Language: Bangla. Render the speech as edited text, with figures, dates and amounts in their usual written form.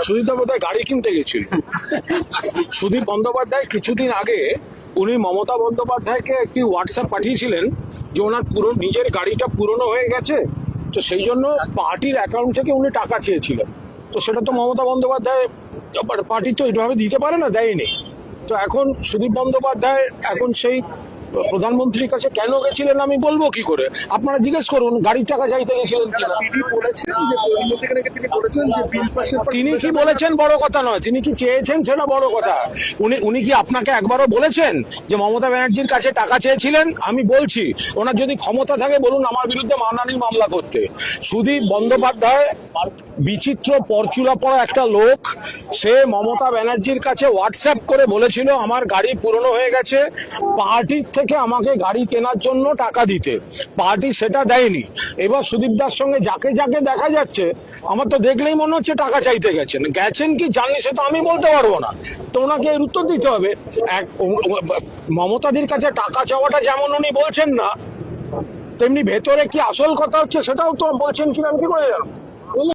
সুদীপ বন্দ্যোপাধ্যায় গাড়ি কিনতে গেছিল। সুদীপ বন্দ্যোপাধ্যায় কিছুদিন আগে উনি মমতা বন্দ্যোপাধ্যায়কে একটি হোয়াটসঅ্যাপ পাঠিয়েছিলেন যে ওনার নিজের গাড়িটা পুরনো হয়ে গেছে, তো সেই জন্য পার্টির অ্যাকাউন্ট থেকে উনি টাকা চেয়েছিলেন। তো সেটা তো মমতা বন্দ্যোপাধ্যায় পার্টি তো এইভাবে দিতে পারে না, দেয়নি। তো এখন সুদীপ বন্দ্যোপাধ্যায় এখন সেই প্রধানমন্ত্রীর কাছে কেন গেছিলেন আমি বলবো কি করে? আপনারা জিজ্ঞেস করুন গাড়ির টাকা চাইতে গেছিলেন কিনা। তিনি কি বলেছেন বড় কথা নয়, তিনি কি চেয়েছেন সেটা বড় কথা। উনি কি আপনাকে একবারও বলেছেন যে মমতা ব্যানার্জির কাছে টাকা চেয়েছিলেন? আমি বলছি ওনার যদি ক্ষমতা থাকে বলুন আমার বিরুদ্ধে মানহানির মামলা করতে। সুদীপ বন্দ্যোপাধ্যায় বিচিত্র পরচুলা পড়া একটা লোক, সে মমতা ব্যানার্জির কাছে হোয়াটসঅ্যাপ করে বলেছিল আমার গাড়ি পুরনো হয়ে গেছে, পার্টির থেকে আমাকে গাড়ি কেনার জন্য টাকা দিতে। পার্টি সেটা দেয়নি। এবার সুদীপ দার সঙ্গে যাকে যাকে দেখা যাচ্ছে আমার তো দেখলেই মনে হচ্ছে টাকা চাইতে গেছেন কি জানি সেটা আমি বলতে পারবো না, তো ওনাকে এর উত্তর দিতে হবে। মমতাদির কাছে টাকা চাওয়াটা যেমন উনি বলছেন না, তেমনি ভেতরে কি আসল কথা হচ্ছে সেটাও তো বলছেন কিনা আমি কি করে জানবো?